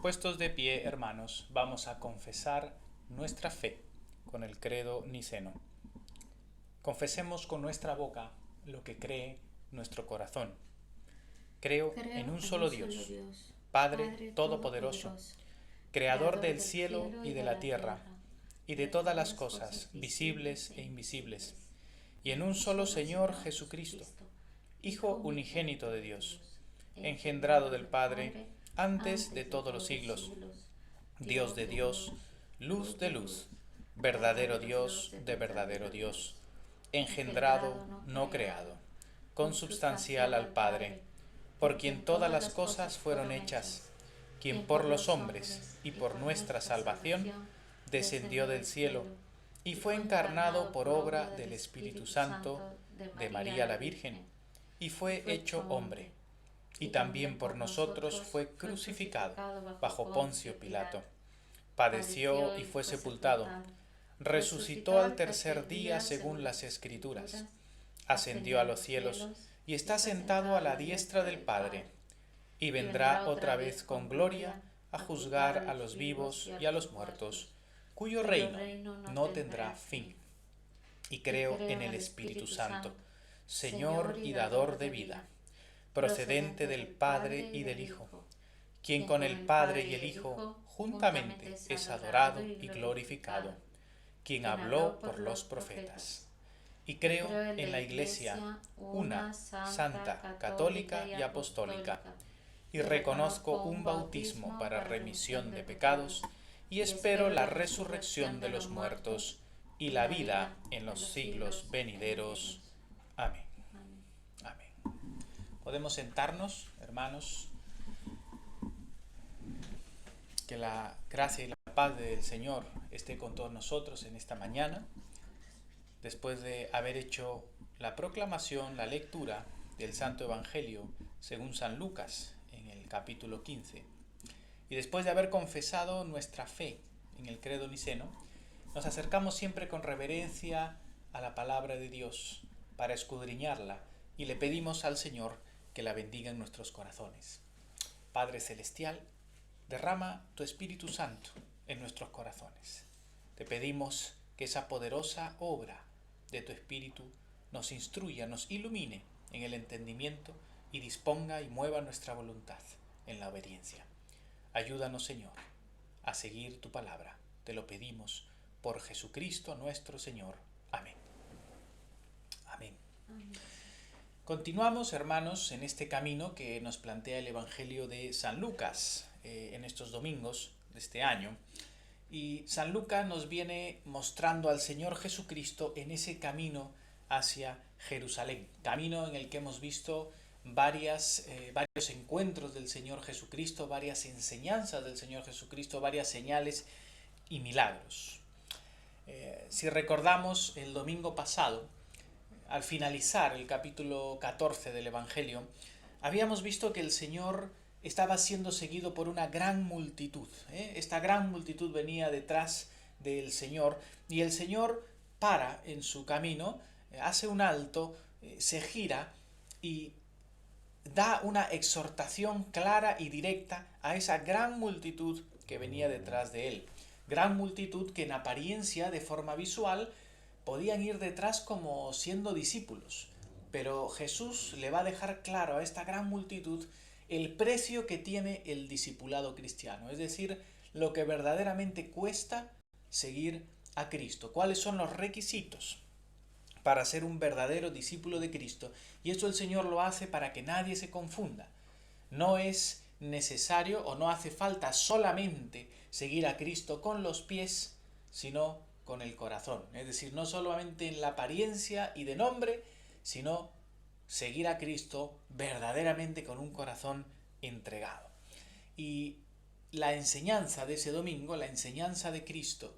Puestos de pie, hermanos, vamos a confesar nuestra fe con el credo niceno. Confesemos con nuestra boca lo que cree nuestro corazón. Creo en un solo Dios, Padre Todopoderoso, Creador del cielo y de la tierra, y de todas las cosas, visibles e invisibles, y en un solo Señor Jesucristo, Hijo unigénito de Dios, engendrado del Padre antes de todos los siglos, Dios de Dios, luz de luz, verdadero Dios de verdadero Dios, engendrado, no creado, consubstancial al Padre, por quien todas las cosas fueron hechas, quien por los hombres y por nuestra salvación descendió del cielo y fue encarnado por obra del Espíritu Santo de María la Virgen, y fue hecho hombre, y también por nosotros fue crucificado bajo Poncio Pilato. Padeció y fue sepultado, resucitó al tercer día según las Escrituras, ascendió a los cielos y está sentado a la diestra del Padre, y vendrá otra vez con gloria a juzgar a los vivos y a los muertos, cuyo reino no tendrá fin. Y creo en el Espíritu Santo, Señor y dador de vida, procedente del Padre y del Hijo, quien con el Padre y el Hijo juntamente es adorado y glorificado, quien habló por los profetas. Y creo en la Iglesia, una, santa, católica y apostólica, y reconozco un bautismo para remisión de pecados, y espero la resurrección de los muertos y la vida en los siglos venideros. Amén. Amén. Podemos sentarnos, hermanos. Que la gracia y la paz del Señor esté con todos nosotros en esta mañana, después de haber hecho la proclamación, la lectura del Santo Evangelio según San Lucas en el capítulo 15, y después de haber confesado nuestra fe en el credo niceno, nos acercamos siempre con reverencia a la palabra de Dios para escudriñarla, y le pedimos al Señor que la bendiga en nuestros corazones. Padre Celestial, derrama tu Espíritu Santo en nuestros corazones. Te pedimos que esa poderosa obra de tu Espíritu nos instruya, nos ilumine en el entendimiento y disponga y mueva nuestra voluntad en la obediencia. Ayúdanos, Señor, a seguir tu palabra. Te lo pedimos por Jesucristo nuestro Señor. Amén. Amén. Amén. Continuamos, hermanos, en este camino que nos plantea el Evangelio de San Lucas en estos domingos de este año. Y San Lucas nos viene mostrando al Señor Jesucristo en ese camino hacia Jerusalén. Camino en el que hemos visto varios encuentros del Señor Jesucristo, varias enseñanzas del Señor Jesucristo, varias señales y milagros. Si recordamos el domingo pasado, al finalizar el capítulo 14 del Evangelio, habíamos visto que el Señor estaba siendo seguido por una gran multitud. Esta gran multitud venía detrás del Señor, y el Señor para en su camino, hace un alto, se gira y da una exhortación clara y directa a esa gran multitud que venía detrás de él. Gran multitud que en apariencia, de forma visual, podían ir detrás como siendo discípulos, pero Jesús le va a dejar claro a esta gran multitud el precio que tiene el discipulado cristiano, es decir, lo que verdaderamente cuesta seguir a Cristo, cuáles son los requisitos para ser un verdadero discípulo de Cristo, y eso el Señor lo hace para que nadie se confunda. No es necesario o no hace falta solamente seguir a Cristo con los pies, sino con el corazón, es decir, no solamente en la apariencia y de nombre, sino seguir a Cristo verdaderamente con un corazón entregado. Y la enseñanza de ese domingo, la enseñanza de Cristo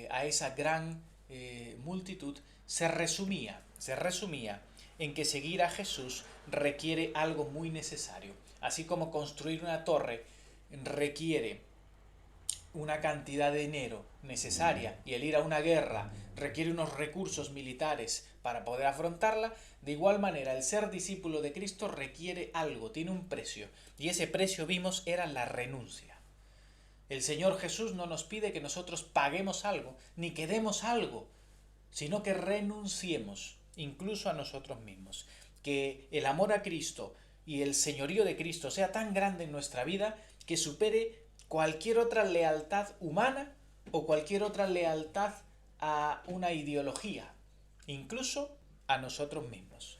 a esa gran multitud, se resumía en que seguir a Jesús requiere algo muy necesario. Así como construir una torre requiere una cantidad de dinero necesaria y el ir a una guerra requiere unos recursos militares para poder afrontarla, de igual manera el ser discípulo de Cristo requiere algo, tiene un precio, y ese precio, vimos, era la renuncia. El Señor Jesús no nos pide que nosotros paguemos algo, ni que demos algo, sino que renunciemos incluso a nosotros mismos. Que el amor a Cristo y el señorío de Cristo sea tan grande en nuestra vida que supere cualquier otra lealtad humana o cualquier otra lealtad a una ideología, incluso a nosotros mismos.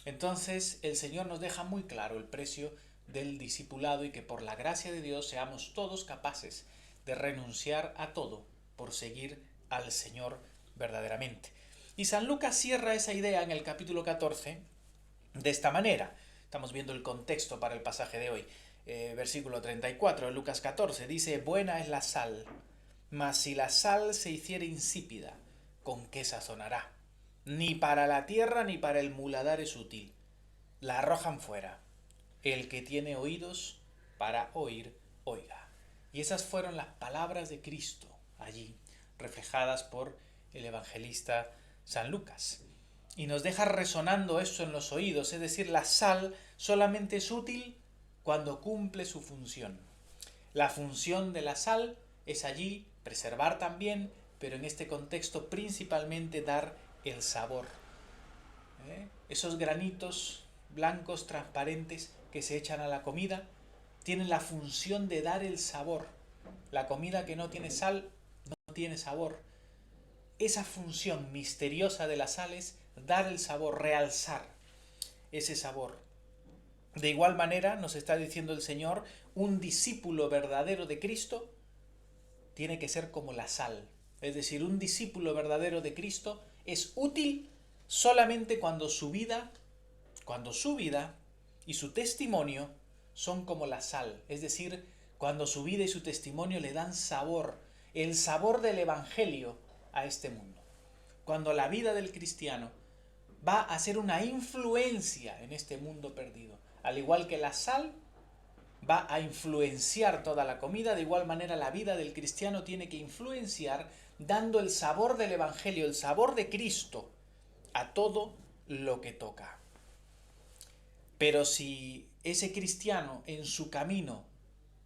Entonces el Señor nos deja muy claro el precio del discipulado y que por la gracia de Dios seamos todos capaces de renunciar a todo por seguir al Señor verdaderamente. Y San Lucas cierra esa idea en el capítulo 14 de esta manera. Estamos viendo el contexto para el pasaje de hoy. Versículo 34 de Lucas 14 dice: buena es la sal, mas si la sal se hiciere insípida, ¿con qué sazonará? Ni para la tierra ni para el muladar es útil. La arrojan fuera. El que tiene oídos para oír, oiga. Y esas fueron las palabras de Cristo allí, reflejadas por el evangelista San Lucas. Y nos deja resonando eso en los oídos, es decir, la sal solamente es útil cuando cumple su función. La función de la sal es allí preservar también, pero en este contexto principalmente dar el sabor. Esos granitos blancos transparentes que se echan a la comida tienen la función de dar el sabor. La comida que no tiene sal no tiene sabor. Esa función misteriosa de la sal es dar el sabor, realzar ese sabor. De igual manera nos está diciendo el Señor, un discípulo verdadero de Cristo tiene que ser como la sal. Es decir, un discípulo verdadero de Cristo es útil solamente cuando su vida y su testimonio son como la sal. Es decir, cuando su vida y su testimonio le dan sabor, el sabor del Evangelio a este mundo. Cuando la vida del cristiano va a ser una influencia en este mundo perdido. Al igual que la sal va a influenciar toda la comida, de igual manera la vida del cristiano tiene que influenciar dando el sabor del Evangelio, el sabor de Cristo a todo lo que toca. Pero si ese cristiano en su camino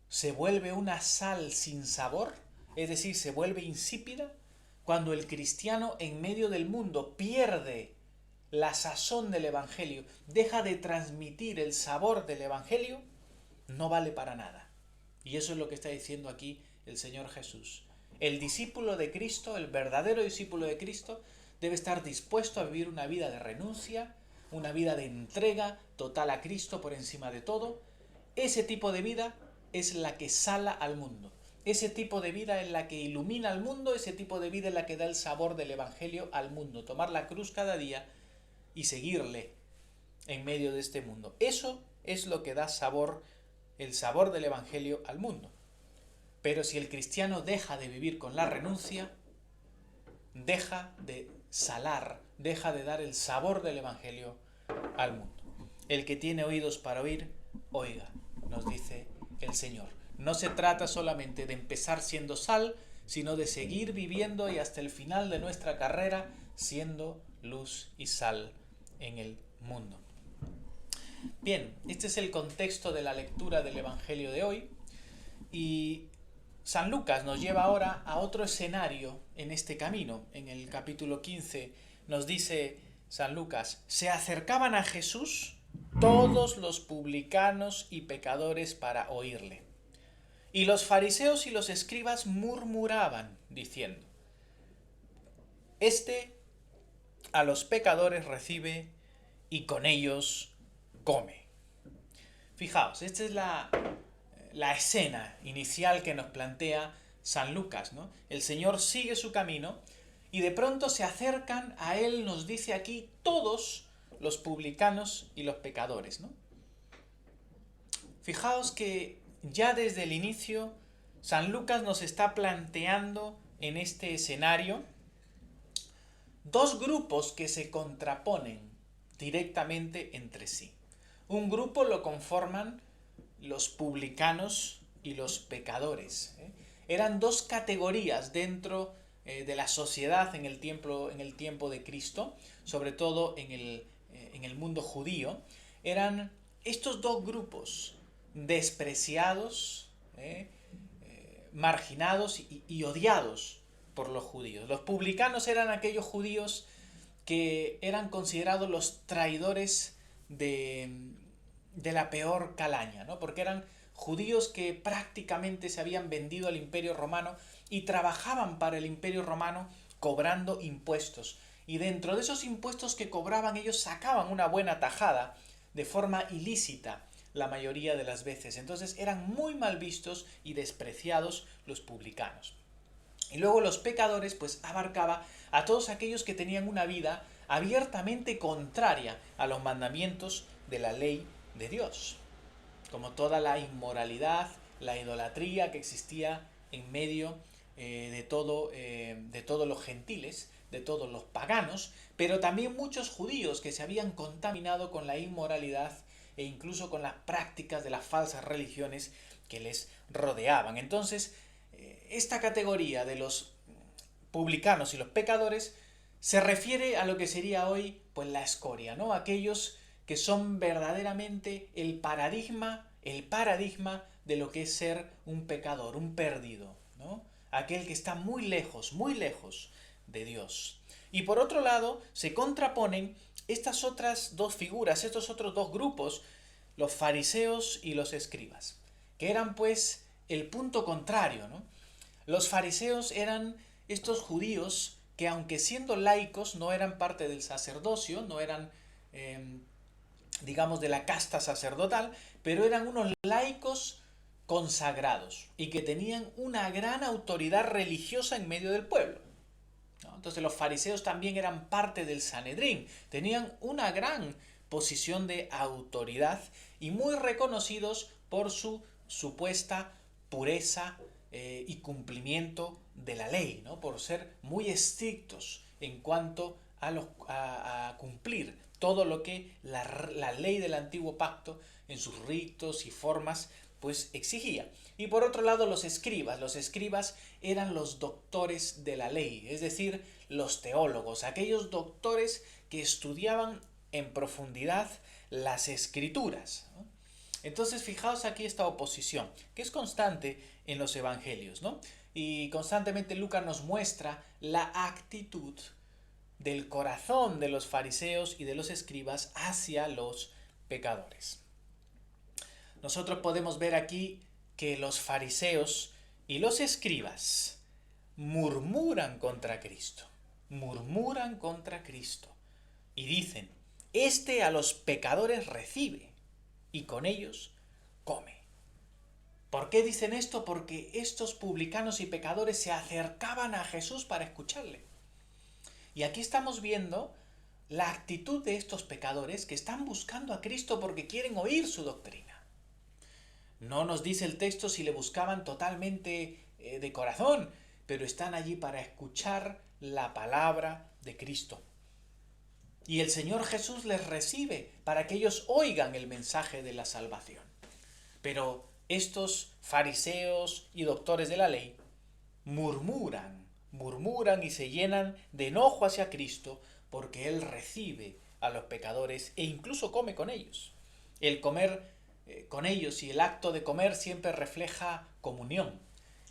se vuelve una sal sin sabor, es decir, se vuelve insípida, cuando el cristiano en medio del mundo pierde la sazón del Evangelio, deja de transmitir el sabor del Evangelio, no vale para nada. Y eso es lo que está diciendo aquí el Señor Jesús. El discípulo de Cristo, el verdadero discípulo de Cristo, debe estar dispuesto a vivir una vida de renuncia, una vida de entrega total a Cristo por encima de todo. Ese tipo de vida es la que sala al mundo. Ese tipo de vida es la que ilumina al mundo, ese tipo de vida es la que da el sabor del Evangelio al mundo. Tomar la cruz cada día y seguirle en medio de este mundo. Eso es lo que da sabor, el sabor del Evangelio al mundo. Pero si el cristiano deja de vivir con la renuncia, deja de salar, deja de dar el sabor del Evangelio al mundo. El que tiene oídos para oír, oiga, nos dice el Señor. No se trata solamente de empezar siendo sal, sino de seguir viviendo y hasta el final de nuestra carrera siendo luz y sal en el mundo. Bien, este es el contexto de la lectura del Evangelio de hoy y San Lucas nos lleva ahora a otro escenario en este camino. En el capítulo 15 nos dice San Lucas: se acercaban a Jesús todos los publicanos y pecadores para oírle. Y los fariseos y los escribas murmuraban, diciendo: este a los pecadores recibe y con ellos come. Fijaos, esta es la escena inicial que nos plantea San Lucas, ¿no? El Señor sigue su camino y de pronto se acercan a él, nos dice aquí, todos los publicanos y los pecadores, ¿no? Fijaos que ya desde el inicio San Lucas nos está planteando en este escenario dos grupos que se contraponen directamente entre sí. Un grupo lo conforman los publicanos y los pecadores. Eran dos categorías dentro de la sociedad en el tiempo de Cristo, sobre todo en el mundo judío. Eran estos dos grupos despreciados, marginados y odiados por los judíos. Los publicanos eran aquellos judíos que eran considerados los traidores de la peor calaña, ¿no? Porque eran judíos que prácticamente se habían vendido al Imperio Romano y trabajaban para el Imperio Romano cobrando impuestos. Y dentro de esos impuestos que cobraban ellos sacaban una buena tajada de forma ilícita la mayoría de las veces. Entonces eran muy mal vistos y despreciados los publicanos. Y luego los pecadores pues abarcaba a todos aquellos que tenían una vida abiertamente contraria a los mandamientos de la ley de Dios, como toda la inmoralidad, la idolatría que existía en medio de todos los gentiles, de todos los paganos, pero también muchos judíos que se habían contaminado con la inmoralidad e incluso con las prácticas de las falsas religiones que les rodeaban. Entonces, esta categoría de los publicanos y los pecadores se refiere a lo que sería hoy pues la escoria, ¿no? Aquellos que son verdaderamente el paradigma de lo que es ser un pecador, un perdido, ¿no? Aquel que está muy lejos de Dios. Y por otro lado, se contraponen estas otras dos figuras, estos otros dos grupos, los fariseos y los escribas, que eran pues el punto contrario, ¿no? Los fariseos eran estos judíos que, aunque siendo laicos, no eran parte del sacerdocio, no eran digamos de la casta sacerdotal, pero eran unos laicos consagrados y que tenían una gran autoridad religiosa en medio del pueblo, ¿no? Entonces los fariseos también eran parte del Sanedrín, tenían una gran posición de autoridad y muy reconocidos por su supuesta pureza y cumplimiento de la ley, ¿no? Por ser muy estrictos en cuanto a cumplir todo lo que la ley del antiguo pacto en sus ritos y formas pues exigía. Y por otro lado los escribas eran los doctores de la ley, es decir, los teólogos, aquellos doctores que estudiaban en profundidad las escrituras, ¿no? Entonces fijaos aquí esta oposición, que es constante en los evangelios, ¿no? Y constantemente Lucas nos muestra la actitud del corazón de los fariseos y de los escribas hacia los pecadores. Nosotros podemos ver aquí que los fariseos y los escribas murmuran contra Cristo y dicen: este a los pecadores recibe y con ellos come. ¿Por qué dicen esto? Porque estos publicanos y pecadores se acercaban a Jesús para escucharle. Y aquí estamos viendo la actitud de estos pecadores que están buscando a Cristo porque quieren oír su doctrina. No nos dice el texto si le buscaban totalmente de corazón, pero están allí para escuchar la palabra de Cristo. Y el Señor Jesús les recibe para que ellos oigan el mensaje de la salvación. Pero estos fariseos y doctores de la ley murmuran y se llenan de enojo hacia Cristo porque Él recibe a los pecadores e incluso come con ellos. El comer con ellos y el acto de comer siempre refleja comunión.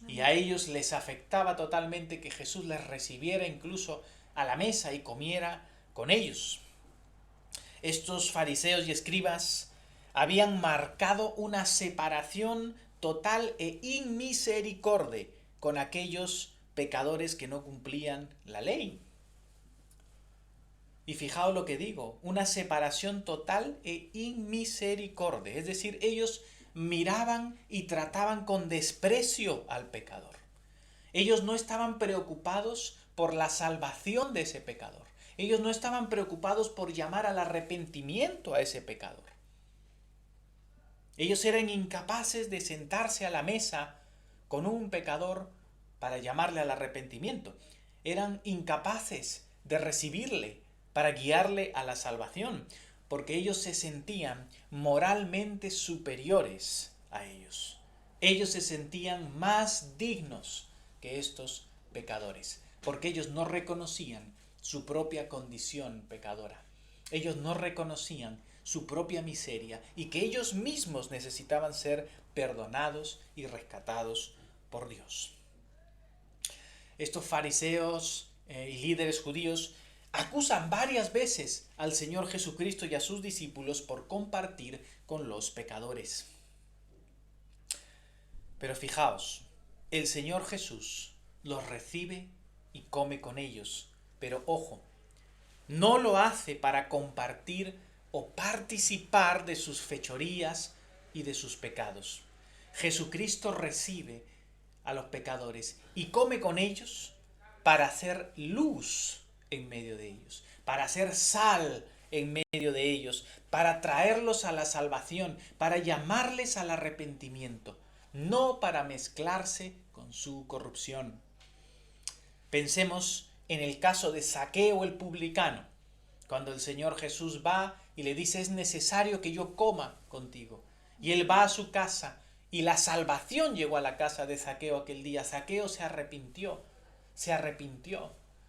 Y a ellos les afectaba totalmente que Jesús les recibiera incluso a la mesa y comiera con ellos. Estos fariseos y escribas habían marcado una separación total e inmisericordia con aquellos pecadores que no cumplían la ley. Y fijaos lo que digo, una separación total e inmisericordia, es decir, ellos miraban y trataban con desprecio al pecador. Ellos no estaban preocupados por la salvación de ese pecador. Ellos no estaban preocupados por llamar al arrepentimiento a ese pecador. Ellos eran incapaces de sentarse a la mesa con un pecador para llamarle al arrepentimiento. Eran incapaces de recibirle para guiarle a la salvación, porque ellos se sentían moralmente superiores a ellos. Ellos se sentían más dignos que estos pecadores, porque ellos no reconocían su propia condición pecadora. Ellos no reconocían su propia miseria y que ellos mismos necesitaban ser perdonados y rescatados por Dios. Estos fariseos y líderes judíos acusan varias veces al Señor Jesucristo y a sus discípulos por compartir con los pecadores. Pero fijaos, el Señor Jesús los recibe y come con ellos. Pero ojo, no lo hace para compartir o participar de sus fechorías y de sus pecados. Jesucristo recibe a los pecadores y come con ellos para hacer luz en medio de ellos, para hacer sal en medio de ellos, para traerlos a la salvación, para llamarles al arrepentimiento, no para mezclarse con su corrupción. Pensemos en el caso de Zaqueo el publicano, cuando el Señor Jesús va y le dice: es necesario que yo coma contigo. Y él va a su casa y la salvación llegó a la casa de Zaqueo aquel día. Zaqueo se arrepintió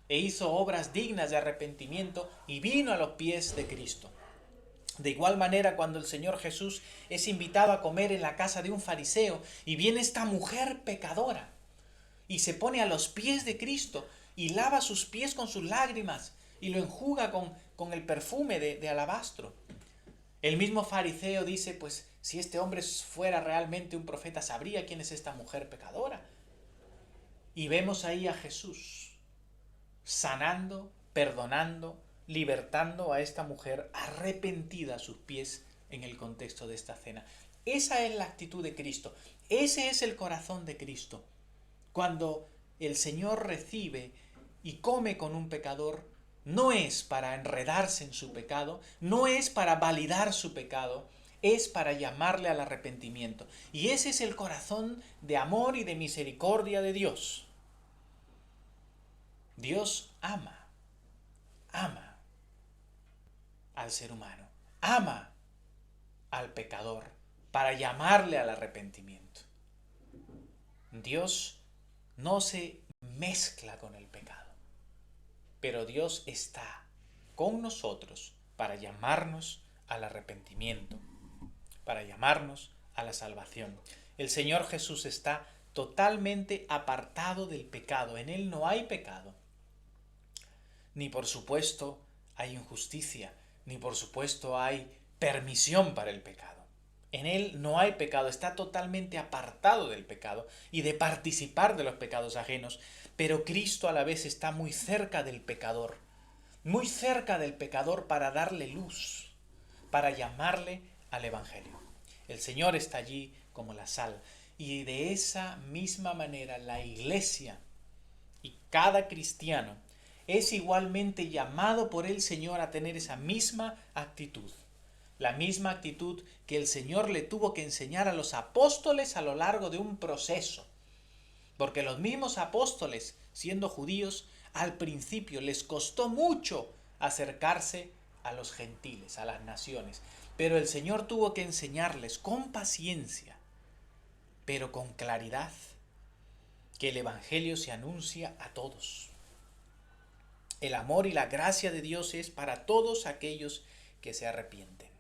e hizo obras dignas de arrepentimiento y vino a los pies de Cristo. De igual manera, cuando el Señor Jesús es invitado a comer en la casa de un fariseo y viene esta mujer pecadora y se pone a los pies de Cristo y lava sus pies con sus lágrimas y lo enjuga con el perfume de alabastro. El mismo fariseo dice: pues si este hombre fuera realmente un profeta, sabría quién es esta mujer pecadora. Y vemos ahí a Jesús sanando, perdonando, libertando a esta mujer arrepentida a sus pies en el contexto de esta cena. Esa es la actitud de Cristo. Ese es el corazón de Cristo. Cuando el Señor recibe y come con un pecador, no es para enredarse en su pecado, no es para validar su pecado, es para llamarle al arrepentimiento. Y ese es el corazón de amor y de misericordia de Dios. Dios ama al ser humano, ama al pecador para llamarle al arrepentimiento. Dios no se mezcla con el pecado, pero Dios está con nosotros para llamarnos al arrepentimiento, para llamarnos a la salvación. El Señor Jesús está totalmente apartado del pecado. En Él no hay pecado. Ni por supuesto hay injusticia, ni por supuesto hay permisión para el pecado. En Él no hay pecado, está totalmente apartado del pecado y de participar de los pecados ajenos, pero Cristo a la vez está muy cerca del pecador para darle luz, para llamarle al Evangelio. El Señor está allí como la sal, y de esa misma manera la Iglesia y cada cristiano es igualmente llamado por el Señor a tener esa misma actitud. La misma actitud que el Señor le tuvo que enseñar a los apóstoles a lo largo de un proceso. Porque los mismos apóstoles, siendo judíos, al principio les costó mucho acercarse a los gentiles, a las naciones. Pero el Señor tuvo que enseñarles con paciencia, pero con claridad, que el Evangelio se anuncia a todos. El amor y la gracia de Dios es para todos aquellos que se arrepienten.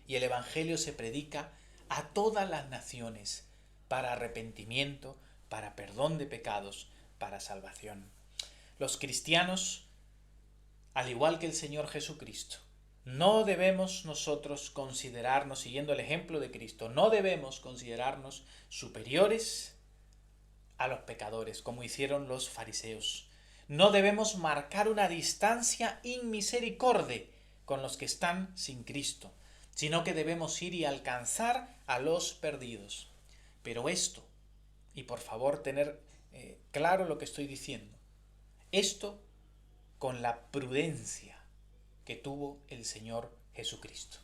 Y el Evangelio se predica a todas las naciones para arrepentimiento, para perdón de pecados, para salvación. Los cristianos, al igual que el Señor Jesucristo, no debemos nosotros considerarnos, siguiendo el ejemplo de Cristo, no debemos considerarnos superiores a los pecadores, como hicieron los fariseos. No debemos marcar una distancia inmisericordia con los que están sin Cristo, sino que debemos ir y alcanzar a los perdidos. Pero esto, y por favor tener claro lo que estoy diciendo, esto con la prudencia que tuvo el Señor Jesucristo.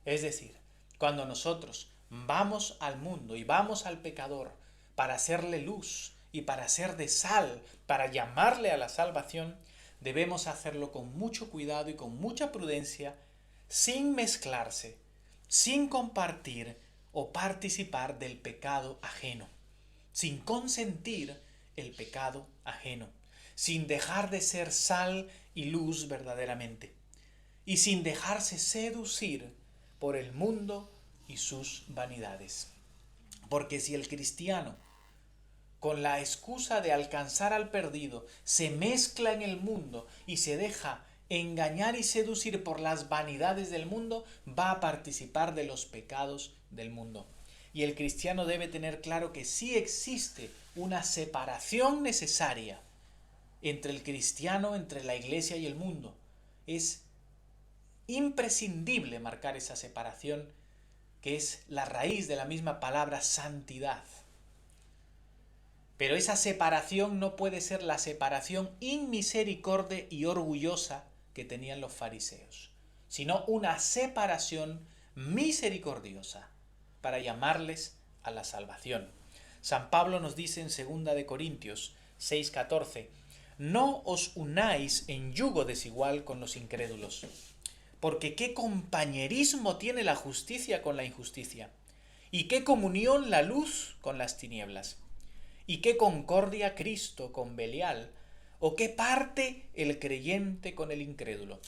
Es decir, cuando nosotros vamos al mundo y vamos al pecador para hacerle luz y para hacer de sal, para llamarle a la salvación, debemos hacerlo con mucho cuidado y con mucha prudencia, sin mezclarse, sin compartir o participar del pecado ajeno, sin consentir el pecado ajeno, sin dejar de ser sal y luz verdaderamente, y sin dejarse seducir por el mundo y sus vanidades. Porque si el cristiano con la excusa de alcanzar al perdido, se mezcla en el mundo y se deja engañar y seducir por las vanidades del mundo, va a participar de los pecados del mundo. Y el cristiano debe tener claro que sí existe una separación necesaria entre el cristiano, entre la iglesia y el mundo. Es imprescindible marcar esa separación, que es la raíz de la misma palabra santidad. Pero esa separación no puede ser la separación inmisericordia y orgullosa que tenían los fariseos, sino una separación misericordiosa para llamarles a la salvación. San Pablo nos dice en 2 de Corintios 6:14, no os unáis en yugo desigual con los incrédulos, porque qué compañerismo tiene la justicia con la injusticia, y qué comunión la luz con las tinieblas, y qué concordia Cristo con Belial, o qué parte el creyente con el incrédulo,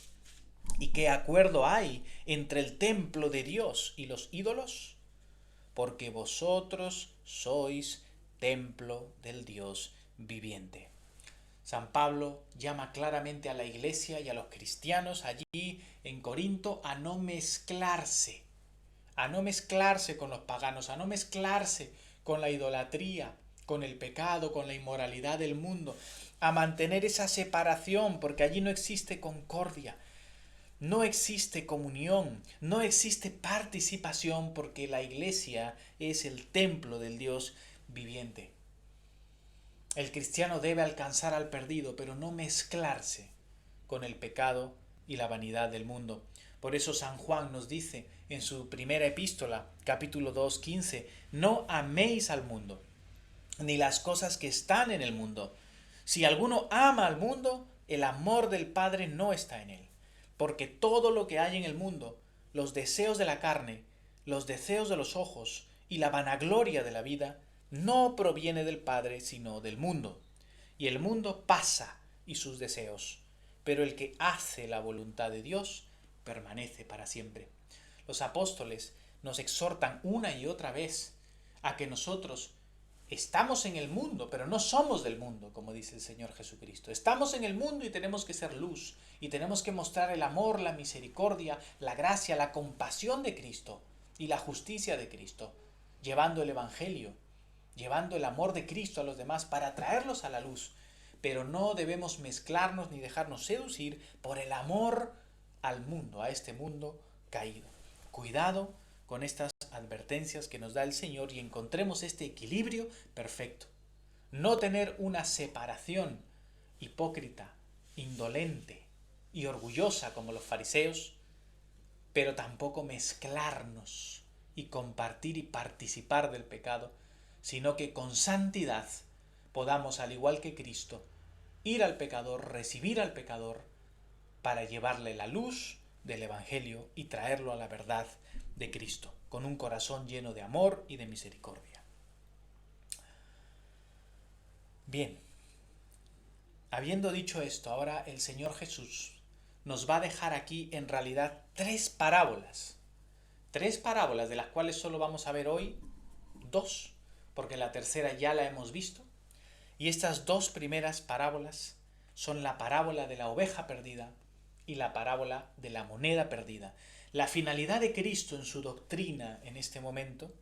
y qué acuerdo hay entre el templo de Dios y los ídolos, porque vosotros sois templo del Dios viviente. San Pablo llama claramente a la iglesia y a los cristianos allí en Corinto a no mezclarse con los paganos, a no mezclarse con la idolatría, con el pecado, con la inmoralidad del mundo, a mantener esa separación, porque allí no existe concordia, no existe comunión, no existe participación, porque la iglesia es el templo del Dios viviente. El cristiano debe alcanzar al perdido, pero no mezclarse con el pecado y la vanidad del mundo. Por eso San Juan nos dice en su primera epístola, capítulo 2, 15, no améis al mundo, ni las cosas que están en el mundo. Si alguno ama al mundo, el amor del Padre no está en él. Porque todo lo que hay en el mundo, los deseos de la carne, los deseos de los ojos y la vanagloria de la vida, no proviene del Padre, sino del mundo. Y el mundo pasa y sus deseos, pero el que hace la voluntad de Dios permanece para siempre. Los apóstoles nos exhortan una y otra vez a que nosotros estamos en el mundo, pero no somos del mundo, como dice el Señor Jesucristo. Estamos en el mundo y tenemos que ser luz, y tenemos que mostrar el amor, la misericordia, la gracia, la compasión de Cristo y la justicia de Cristo, llevando el Evangelio, llevando el amor de Cristo a los demás para traerlos a la luz. Pero no debemos mezclarnos ni dejarnos seducir por el amor al mundo, a este mundo caído. Cuidado con estas advertencias que nos da el Señor y encontremos este equilibrio perfecto. No tener una separación hipócrita, indolente y orgullosa como los fariseos, pero tampoco mezclarnos y compartir y participar del pecado, sino que con santidad podamos, al igual que Cristo, ir al pecador, recibir al pecador, para llevarle la luz del Evangelio y traerlo a la verdad de Cristo, con un corazón lleno de amor y de misericordia. Bien, habiendo dicho esto, ahora el Señor Jesús nos va a dejar aquí en realidad tres parábolas de las cuales solo vamos a ver hoy dos, porque la tercera ya la hemos visto, y estas dos primeras parábolas son la parábola de la oveja perdida y la parábola de la moneda perdida. La finalidad de Cristo en su doctrina en este momento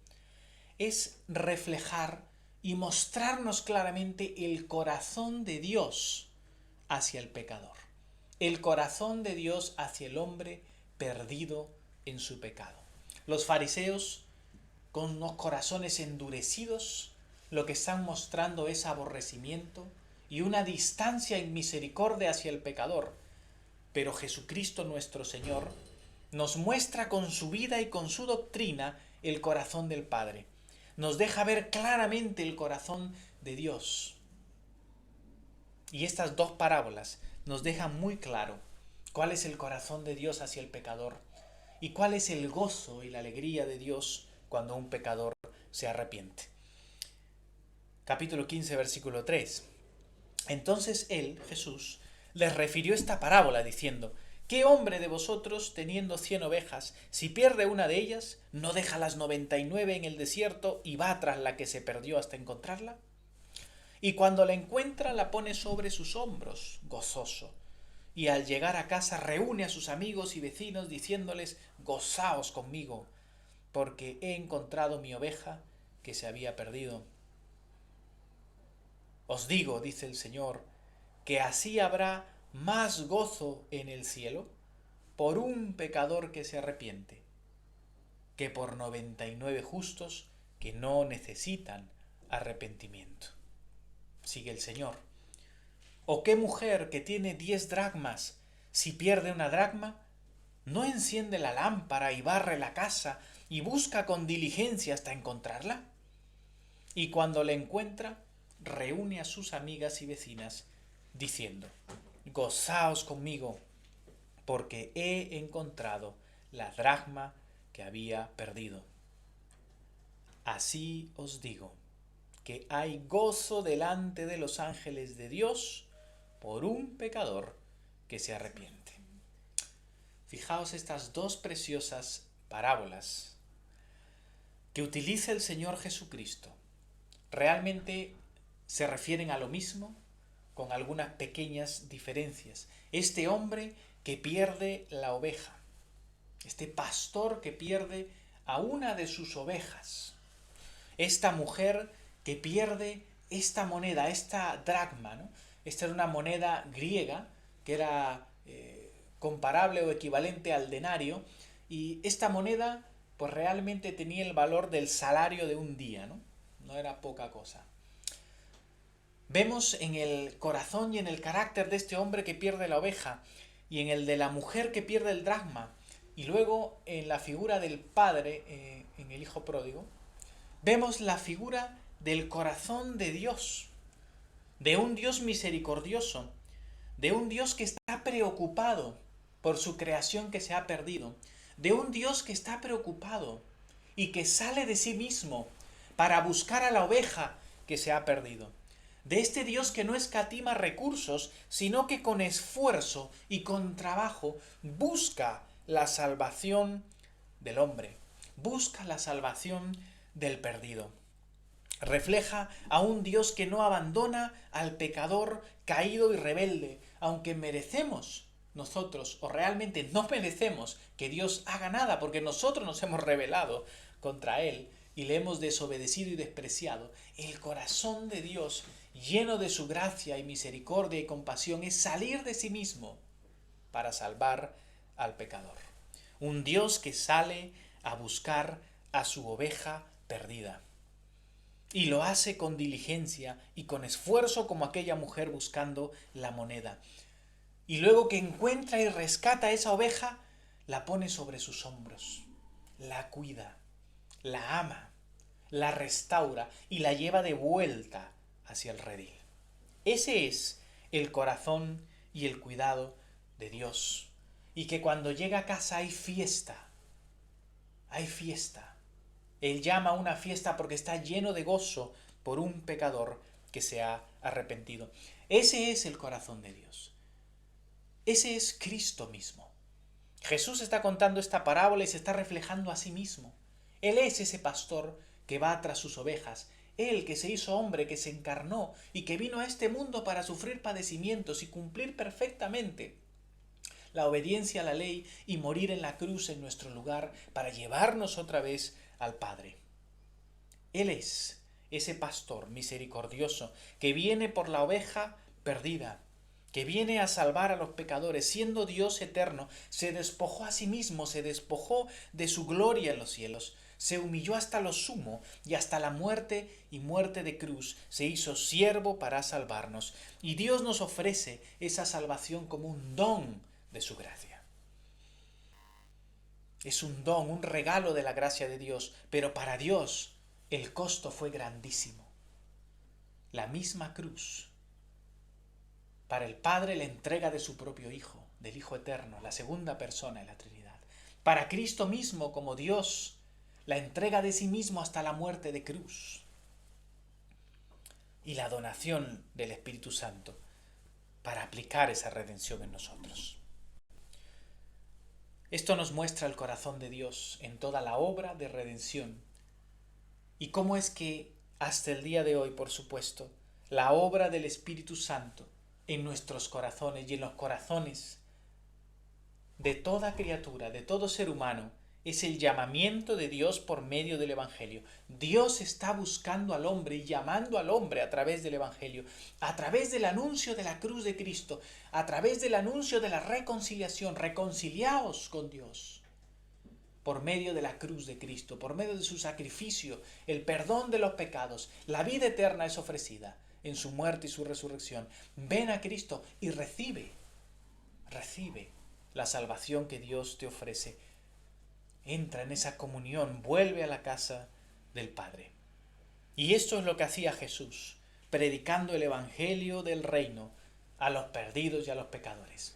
es reflejar y mostrarnos claramente el corazón de Dios hacia el pecador, el corazón de Dios hacia el hombre perdido en su pecado. Los fariseos, con unos corazones endurecidos, lo que están mostrando es aborrecimiento y una distancia en misericordia hacia el pecador. Pero Jesucristo nuestro Señor nos muestra con su vida y con su doctrina el corazón del Padre. Nos deja ver claramente el corazón de Dios. Y estas dos parábolas nos dejan muy claro cuál es el corazón de Dios hacia el pecador y cuál es el gozo y la alegría de Dios cuando un pecador se arrepiente. Capítulo 15, versículo 3. Entonces él, Jesús, les refirió esta parábola diciendo: ¿qué hombre de vosotros, teniendo 100 ovejas, si pierde una de ellas, no deja las 99 en el desierto y va tras la que se perdió hasta encontrarla? y cuando la encuentra la pone sobre sus hombros, gozoso. Y al llegar a casa reúne a sus amigos y vecinos diciéndoles: gozaos conmigo, porque he encontrado mi oveja que se había perdido. Os digo, dice el Señor, que así habrá más gozo en el cielo por un pecador que se arrepiente, que por 99 justos que no necesitan arrepentimiento. Sigue el Señor. ¿O qué mujer que tiene 10 dracmas, si pierde una dracma, no enciende la lámpara y barre la casa y busca con diligencia hasta encontrarla? Y cuando la encuentra, reúne a sus amigas y vecinas, diciendo: gozaos conmigo, porque he encontrado la dracma que había perdido. Así os digo, que hay gozo delante de los ángeles de Dios por un pecador que se arrepiente. Fijaos estas dos preciosas parábolas que utiliza el Señor Jesucristo. Realmente se refieren a lo mismo, con algunas pequeñas diferencias. Este hombre que pierde la oveja, este pastor que pierde a una de sus ovejas, esta mujer que pierde esta moneda, esta dracma, ¿no? Esta era una moneda griega que era comparable o equivalente al denario, y esta moneda pues realmente tenía el valor del salario de un día, ¿no? No era poca cosa. Vemos en el corazón y en el carácter de este hombre que pierde la oveja, y en el de la mujer que pierde el dracma, y luego en la figura del padre, en el hijo pródigo, vemos la figura del corazón de Dios, de un Dios misericordioso, de un Dios que está preocupado por su creación que se ha perdido, de un Dios que está preocupado y que sale de sí mismo para buscar a la oveja que se ha perdido. De este Dios que no escatima recursos, sino que con esfuerzo y con trabajo busca la salvación del hombre, busca la salvación del perdido. Refleja a un Dios que no abandona al pecador caído y rebelde, aunque merecemos nosotros, o realmente no merecemos que Dios haga nada, porque nosotros nos hemos rebelado contra Él y le hemos desobedecido y despreciado. El corazón de Dios, lleno de su gracia y misericordia y compasión, es salir de sí mismo para salvar al pecador. Un Dios que sale a buscar a su oveja perdida. Y lo hace con diligencia y con esfuerzo, como aquella mujer buscando la moneda. Y luego que encuentra y rescata esa oveja, la pone sobre sus hombros, la cuida, la ama, la restaura y la lleva de vuelta hacia el redil. Ese es el corazón y el cuidado de Dios. Y que cuando llega a casa hay fiesta. Hay fiesta. Él llama a una fiesta porque está lleno de gozo por un pecador que se ha arrepentido. Ese es el corazón de Dios. Ese es Cristo mismo. Jesús está contando esta parábola y se está reflejando a sí mismo. Él es ese pastor que va tras sus ovejas. Él que se hizo hombre, que se encarnó y que vino a este mundo para sufrir padecimientos y cumplir perfectamente la obediencia a la ley y morir en la cruz en nuestro lugar para llevarnos otra vez al Padre. Él es ese pastor misericordioso que viene por la oveja perdida, que viene a salvar a los pecadores. Siendo Dios eterno, se despojó a sí mismo, se despojó de su gloria en los cielos, se humilló hasta lo sumo y hasta la muerte y muerte de cruz se hizo siervo para salvarnos. Y Dios nos ofrece esa salvación como un don de su gracia. Es un don, un regalo de la gracia de Dios, pero para Dios el costo fue grandísimo. La misma cruz. Para el Padre la entrega de su propio Hijo, del Hijo eterno, la segunda persona de la Trinidad. Para Cristo mismo como Dios, la entrega de sí mismo hasta la muerte de cruz. Y la donación del Espíritu Santo para aplicar esa redención en nosotros. Esto nos muestra el corazón de Dios en toda la obra de redención y cómo es que hasta el día de hoy, por supuesto, la obra del Espíritu Santo en nuestros corazones y en los corazones de toda criatura, de todo ser humano, es el llamamiento de Dios por medio del Evangelio. Dios está buscando al hombre y llamando al hombre a través del Evangelio, a través del anuncio de la cruz de Cristo, a través del anuncio de la reconciliación. Reconciliaos con Dios por medio de la cruz de Cristo, por medio de su sacrificio, el perdón de los pecados. La vida eterna es ofrecida en su muerte y su resurrección. Ven a Cristo y recibe la salvación que Dios te ofrece. Entra en esa comunión, vuelve a la casa del Padre. Y esto es lo que hacía Jesús, predicando el Evangelio del reino a los perdidos y a los pecadores.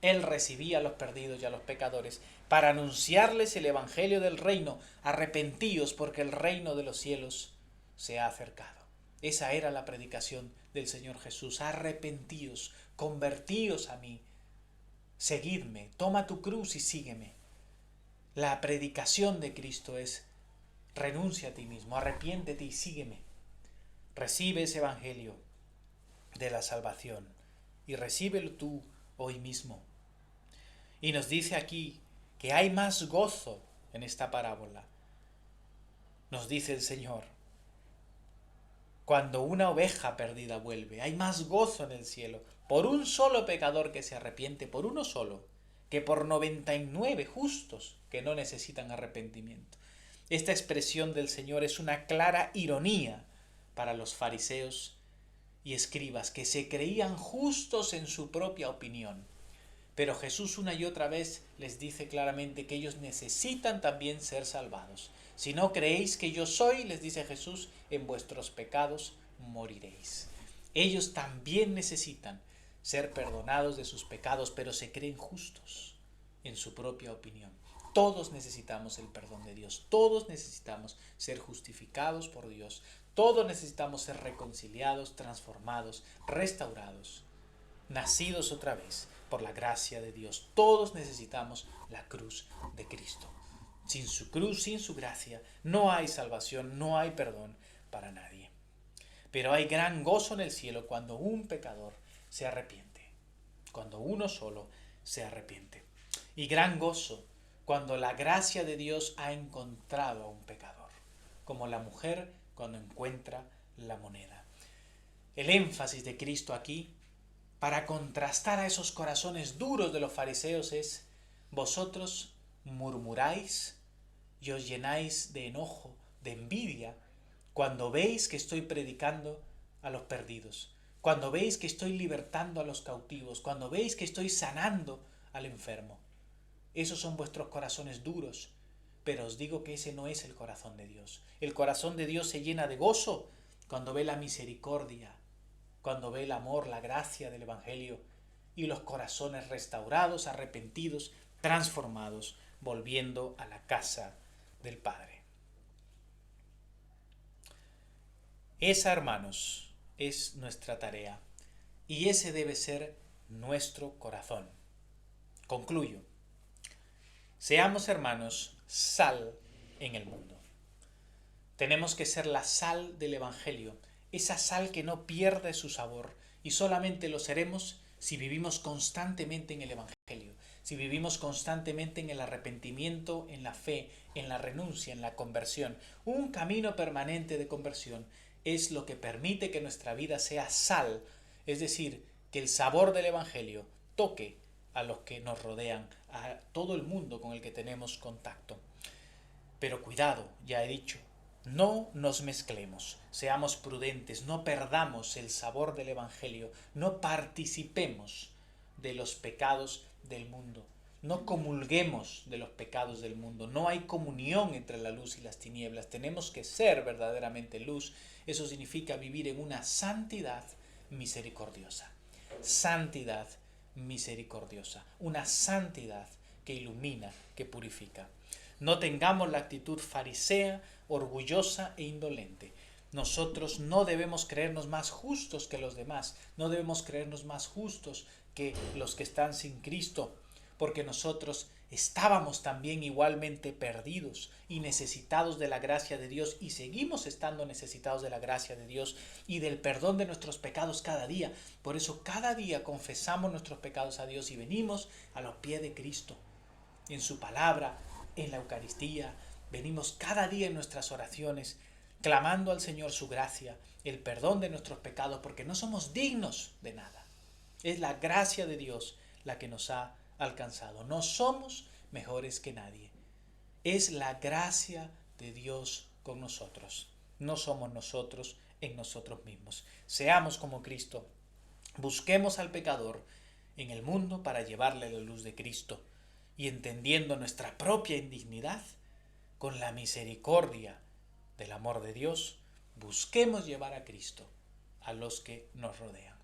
Él recibía a los perdidos y a los pecadores para anunciarles el Evangelio del reino. Arrepentíos porque el reino de los cielos se ha acercado. Esa era la predicación del Señor Jesús. Arrepentíos, convertíos a mí, seguidme, toma tu cruz y sígueme. La predicación de Cristo es: renuncia a ti mismo, arrepiéntete y sígueme. Recibe ese Evangelio de la salvación y recíbelo tú hoy mismo. Y nos dice aquí que hay más gozo en esta parábola. Nos dice el Señor, cuando una oveja perdida vuelve, hay más gozo en el cielo por un solo pecador que se arrepiente, por uno solo, que por 99 justos que no necesitan arrepentimiento. Esta expresión del Señor es una clara ironía para los fariseos y escribas que se creían justos en su propia opinión. Pero Jesús una y otra vez les dice claramente que ellos necesitan también ser salvados. Si no creéis que yo soy, les dice Jesús, en vuestros pecados moriréis. Ellos también necesitan ser perdonados de sus pecados, pero se creen justos en su propia opinión. Todos necesitamos el perdón de Dios, todos necesitamos ser justificados por Dios, todos necesitamos ser reconciliados, transformados, restaurados, nacidos otra vez por la gracia de Dios. Todos necesitamos la cruz de Cristo. Sin su cruz, sin su gracia, no hay salvación, no hay perdón para nadie. Pero hay gran gozo en el cielo cuando un pecador se arrepiente, cuando uno solo se arrepiente. Y gran gozo cuando la gracia de Dios ha encontrado a un pecador, como la mujer cuando encuentra la moneda. El énfasis de Cristo aquí, para contrastar a esos corazones duros de los fariseos, es: vosotros murmuráis y os llenáis de enojo, de envidia, cuando veis que estoy predicando a los perdidos, cuando veis que estoy libertando a los cautivos, cuando veis que estoy sanando al enfermo. Esos son vuestros corazones duros, pero os digo que ese no es el corazón de Dios. El corazón de Dios se llena de gozo cuando ve la misericordia, cuando ve el amor, la gracia del Evangelio y los corazones restaurados, arrepentidos, transformados, volviendo a la casa del Padre. Esa, hermanos, es nuestra tarea y ese debe ser nuestro corazón. Concluyo. Seamos, hermanos, sal en el mundo. Tenemos que ser la sal del Evangelio, esa sal que no pierde su sabor, y solamente lo seremos si vivimos constantemente en el Evangelio, si vivimos constantemente en el arrepentimiento, en la fe, en la renuncia, en la conversión. Un camino permanente de conversión es lo que permite que nuestra vida sea sal, es decir, que el sabor del Evangelio toque a los que nos rodean, a todo el mundo con el que tenemos contacto. Pero cuidado, ya he dicho, no nos mezclemos, seamos prudentes, no perdamos el sabor del Evangelio, no participemos de los pecados del mundo, no comulguemos de los pecados del mundo, no hay comunión entre la luz y las tinieblas, tenemos que ser verdaderamente luz. Eso significa vivir en una santidad misericordiosa. Santidad misericordiosa, una santidad que ilumina, que purifica. No tengamos la actitud farisea, orgullosa e indolente. Nosotros no debemos creernos más justos que los demás, no debemos creernos más justos que los que están sin Cristo, porque nosotros estábamos también igualmente perdidos y necesitados de la gracia de Dios y seguimos estando necesitados de la gracia de Dios y del perdón de nuestros pecados cada día. Por eso cada día confesamos nuestros pecados a Dios y venimos a los pies de Cristo, en su palabra, en la Eucaristía. Venimos cada día en nuestras oraciones, clamando al Señor su gracia, el perdón de nuestros pecados, porque no somos dignos de nada. Es la gracia de Dios la que nos ha alcanzado. No somos mejores que nadie. Es la gracia de Dios con nosotros. No somos nosotros en nosotros mismos. Seamos como Cristo. Busquemos al pecador en el mundo para llevarle la luz de Cristo. Y entendiendo nuestra propia indignidad, con la misericordia del amor de Dios, busquemos llevar a Cristo a los que nos rodean.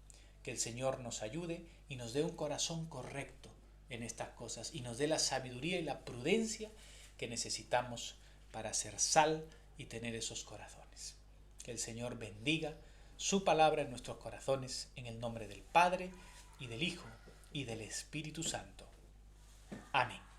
Que el Señor nos ayude y nos dé un corazón correcto en estas cosas y nos dé la sabiduría y la prudencia que necesitamos para ser sal y tener esos corazones. Que el Señor bendiga su palabra en nuestros corazones, en el nombre del Padre, y del Hijo, y del Espíritu Santo. Amén.